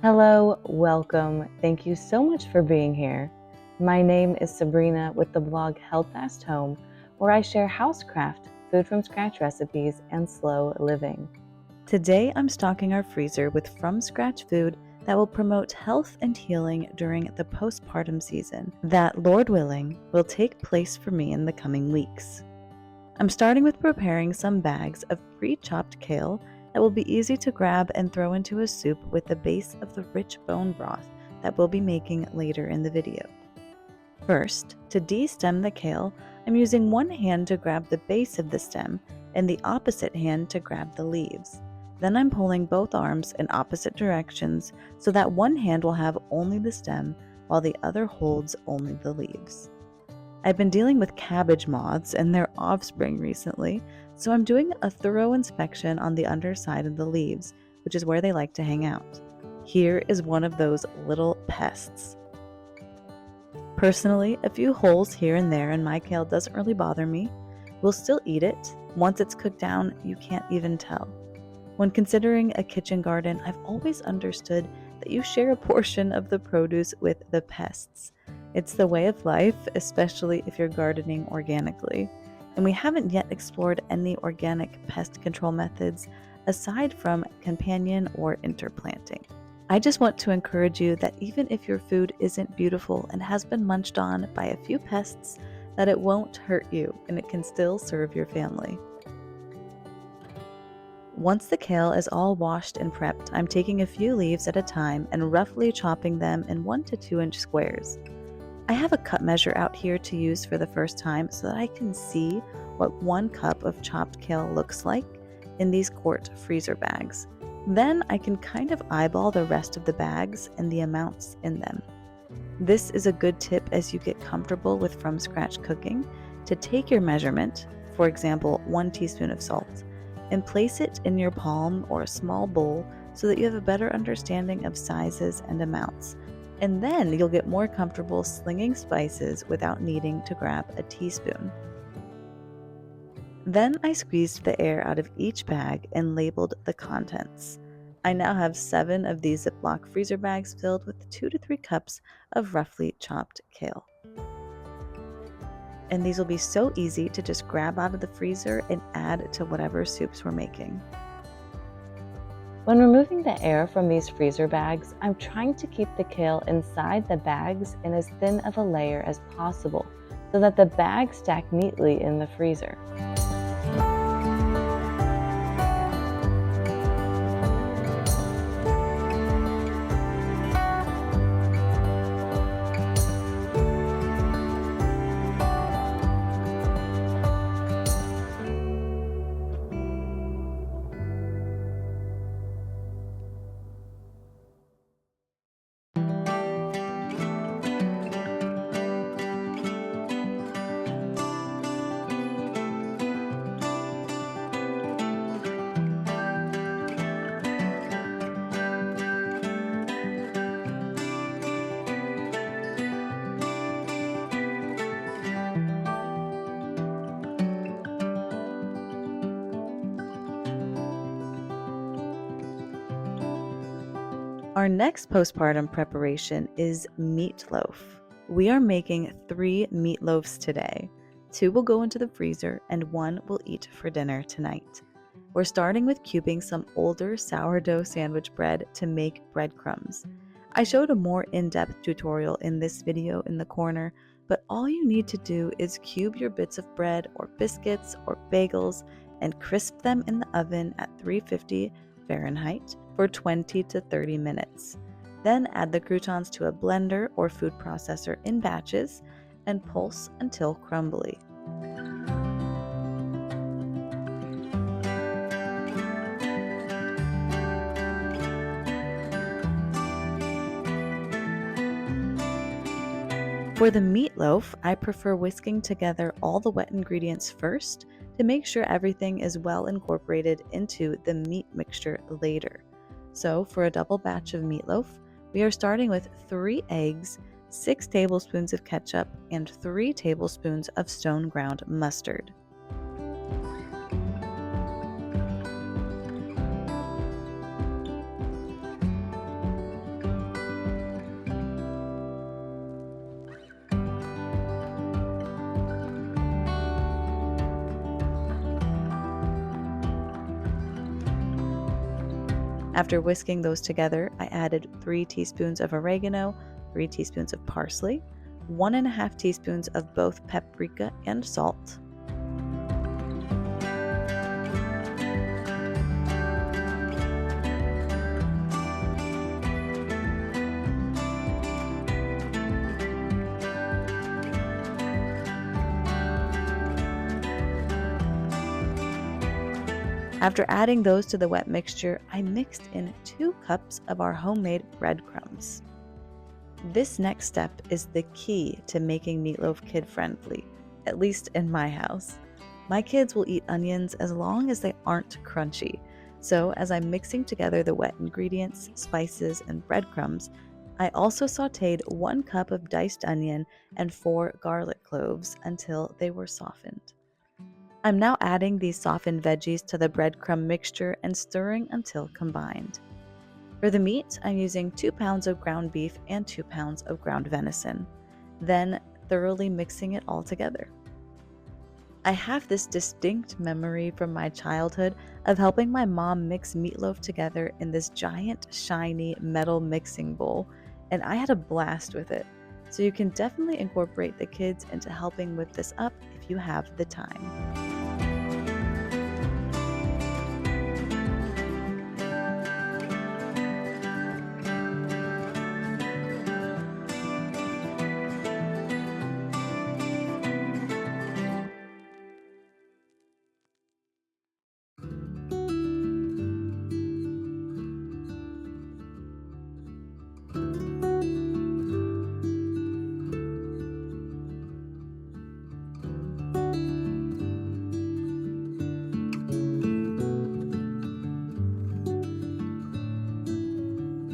Hello, welcome. Thank you so much for being here. My name is Sabrina with the blog Health Fast Home, where I share housecraft, food from scratch recipes, and slow living. Today, I'm stocking our freezer with from scratch food that will promote health and healing during the postpartum season that, Lord willing, will take place for me in the coming weeks. I'm starting with preparing some bags of pre-chopped kale that will be easy to grab and throw into a soup with the base of the rich bone broth that we'll be making later in the video. First, to de-stem the kale, I'm using one hand to grab the base of the stem and the opposite hand to grab the leaves. Then I'm pulling both arms in opposite directions so that one hand will have only the stem while the other holds only the leaves. I've been dealing with cabbage moths and their offspring recently, so I'm doing a thorough inspection on the underside of the leaves, which is where they like to hang out. Here is one of those little pests. Personally, a few holes here and there in my kale doesn't really bother me. We'll still eat it. Once it's cooked down, you can't even tell. When considering a kitchen garden, I've always understood that you share a portion of the produce with the pests. It's the way of life, especially if you're gardening organically. And we haven't yet explored any organic pest control methods aside from companion or interplanting. I just want to encourage you that even if your food isn't beautiful and has been munched on by a few pests, that it won't hurt you and it can still serve your family. Once the kale is all washed and prepped, I'm taking a few leaves at a time and roughly chopping them in 1 to 2 inch squares. I have a cup measure out here to use for the first time so that I can see what 1 cup of chopped kale looks like in these quart freezer bags. Then I can kind of eyeball the rest of the bags and the amounts in them. This is a good tip as you get comfortable with from scratch cooking to take your measurement, for example 1 teaspoon of salt, and place it in your palm or a small bowl so that you have a better understanding of sizes and amounts. And then you'll get more comfortable slinging spices without needing to grab a teaspoon. Then I squeezed the air out of each bag and labeled the contents. I now have 7 of these Ziploc freezer bags filled with 2 to 3 cups of roughly chopped kale. And these will be so easy to just grab out of the freezer and add to whatever soups we're making. When removing the air from these freezer bags, I'm trying to keep the kale inside the bags in as thin of a layer as possible so that the bags stack neatly in the freezer. Our next postpartum preparation is meatloaf. We are making 3 meatloafs today. 2 will go into the freezer and 1 we'll eat for dinner tonight. We're starting with cubing some older sourdough sandwich bread to make breadcrumbs. I showed a more in-depth tutorial in this video in the corner, but all you need to do is cube your bits of bread or biscuits or bagels and crisp them in the oven at 350 Fahrenheit for 20 to 30 minutes. Then add the croutons to a blender or food processor in batches and pulse until crumbly. For the meatloaf, I prefer whisking together all the wet ingredients first to make sure everything is well incorporated into the meat mixture later. So for a double batch of meatloaf, we are starting with 3 eggs, 6 tablespoons of ketchup, and 3 tablespoons of stone ground mustard. After whisking those together, I added 3 teaspoons of oregano, 3 teaspoons of parsley, 1.5 teaspoons of both paprika and salt. After adding those to the wet mixture, I mixed in 2 cups of our homemade breadcrumbs. This next step is the key to making meatloaf kid-friendly, at least in my house. My kids will eat onions as long as they aren't crunchy. So as I'm mixing together the wet ingredients, spices, and breadcrumbs, I also sauteed 1 cup of diced onion and 4 garlic cloves until they were softened. I'm now adding these softened veggies to the breadcrumb mixture and stirring until combined. For the meat, I'm using 2 pounds of ground beef and 2 pounds of ground venison, then thoroughly mixing it all together. I have this distinct memory from my childhood of helping my mom mix meatloaf together in this giant, shiny metal mixing bowl, and I had a blast with it. So you can definitely incorporate the kids into helping whip this up if you have the time.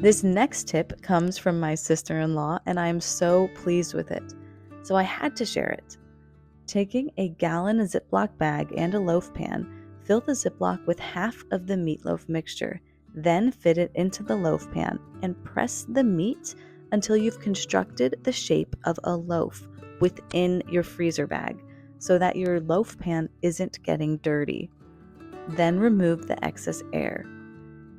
This next tip comes from my sister-in-law, and I am so pleased with it. So I had to share it. Taking a gallon Ziploc bag and a loaf pan, fill the Ziploc with half of the meatloaf mixture, then fit it into the loaf pan and press the meat until you've constructed the shape of a loaf within your freezer bag so that your loaf pan isn't getting dirty. Then remove the excess air.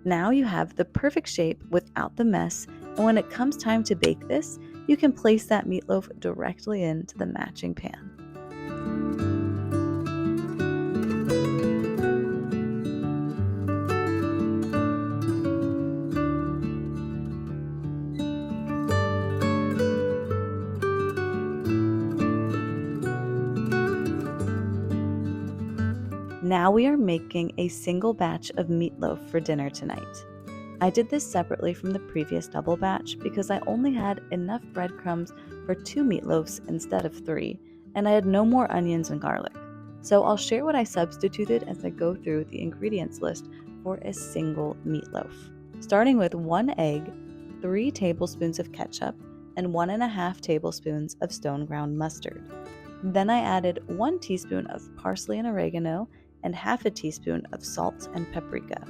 Now you have the perfect shape without the mess, and when it comes time to bake this, you can place that meatloaf directly into the matching pan. Now we are making a single batch of meatloaf for dinner tonight. I did this separately from the previous double batch because I only had enough breadcrumbs for 2 meatloaves instead of 3, and I had no more onions and garlic. So I'll share what I substituted as I go through the ingredients list for a single meatloaf. Starting with 1 egg, 3 tablespoons of ketchup, and 1.5 tablespoons of stone ground mustard. Then I added 1 teaspoon of parsley and oregano and half a teaspoon of salt and paprika.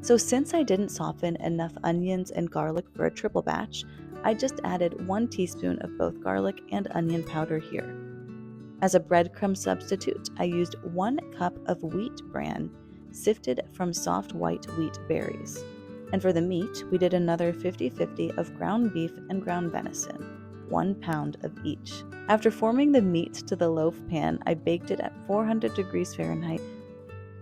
So since I didn't soften enough onions and garlic for a triple batch, I just added 1 teaspoon of both garlic and onion powder here. As a breadcrumb substitute, I used 1 cup of wheat bran, sifted from soft white wheat berries. And for the meat, we did another 50-50 of ground beef and ground venison, 1 pound of each. After forming the meat to the loaf pan, I baked it at 400 degrees Fahrenheit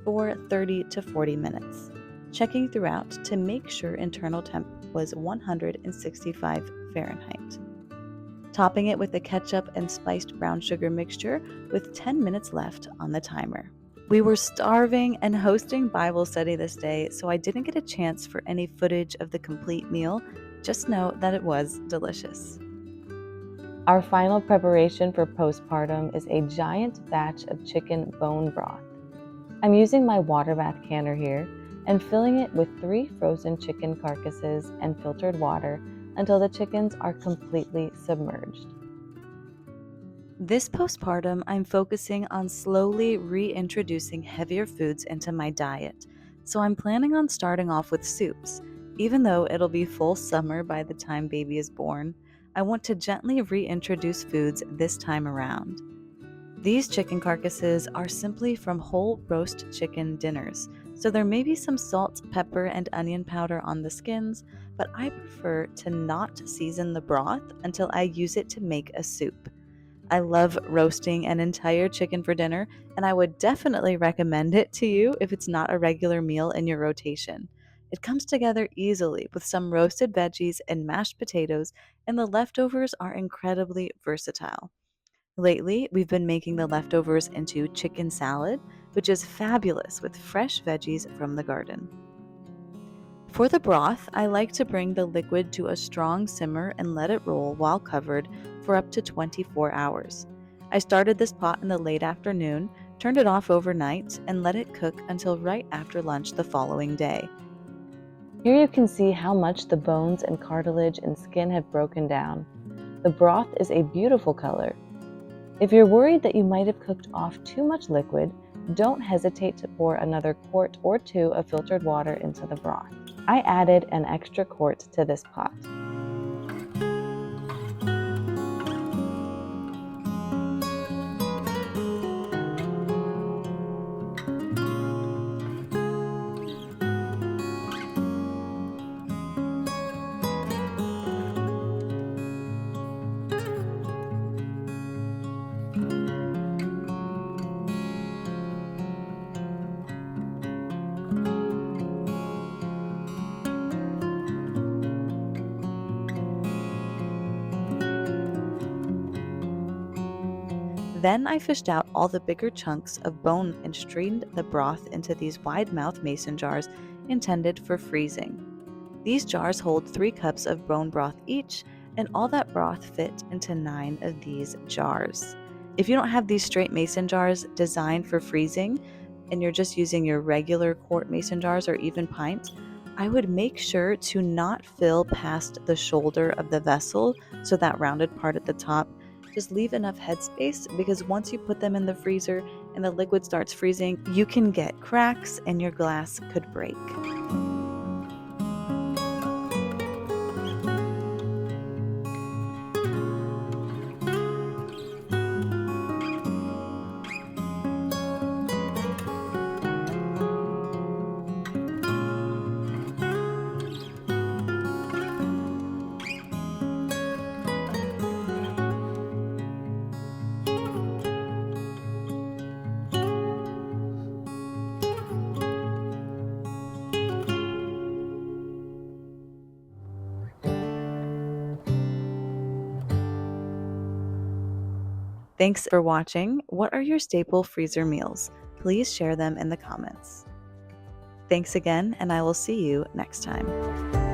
for 30 to 40 minutes, checking throughout to make sure internal temp was 165 Fahrenheit. Topping it with the ketchup and spiced brown sugar mixture with 10 minutes left on the timer. We were starving and hosting Bible study this day, so I didn't get a chance for any footage of the complete meal. Just know that it was delicious. Our final preparation for postpartum is a giant batch of chicken bone broth. I'm using my water bath canner here and filling it with 3 frozen chicken carcasses and filtered water until the chickens are completely submerged. This postpartum, I'm focusing on slowly reintroducing heavier foods into my diet, so I'm planning on starting off with soups. Even though it'll be full summer by the time baby is born, I want to gently reintroduce foods this time around. These chicken carcasses are simply from whole roast chicken dinners, So there may be some salt, pepper, and onion powder on the skins, but I prefer to not season the broth until I use it to make a soup. I love roasting an entire chicken for dinner, and I would definitely recommend it to you if it's not a regular meal in your rotation. It comes together easily with some roasted veggies and mashed potatoes, and the leftovers are incredibly versatile. Lately, we've been making the leftovers into chicken salad, which is fabulous with fresh veggies from the garden. For the broth, I like to bring the liquid to a strong simmer and let it roll while covered for up to 24 hours. I started this pot in the late afternoon, turned it off overnight, and let it cook until right after lunch the following day. Here you can see how much the bones and cartilage and skin have broken down. The broth is a beautiful color. If you're worried that you might have cooked off too much liquid, don't hesitate to pour another quart or two of filtered water into the broth. I added an extra quart to this pot. Then I fished out all the bigger chunks of bone and strained the broth into these wide-mouthed mason jars intended for freezing. These jars hold 3 cups of bone broth each, and all that broth fit into 9 of these jars. If you don't have these straight mason jars designed for freezing, and you're just using your regular quart mason jars or even pints, I would make sure to not fill past the shoulder of the vessel, so that rounded part at the top. Just leave enough headspace, because once you put them in the freezer and the liquid starts freezing, you can get cracks and your glass could break. Thanks for watching. What are your staple freezer meals? Please share them in the comments. Thanks again, and I will see you next time.